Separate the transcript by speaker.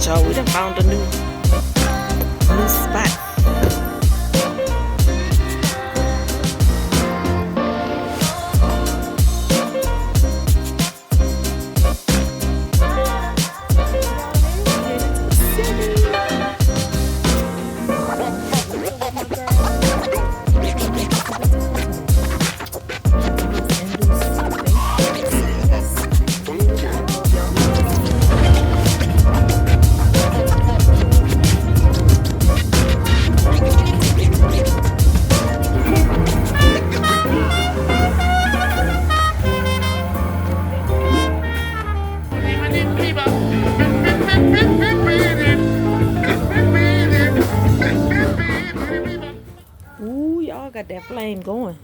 Speaker 1: Alright, y'all, we done found a new spot. Ooh, y'all got that flame going.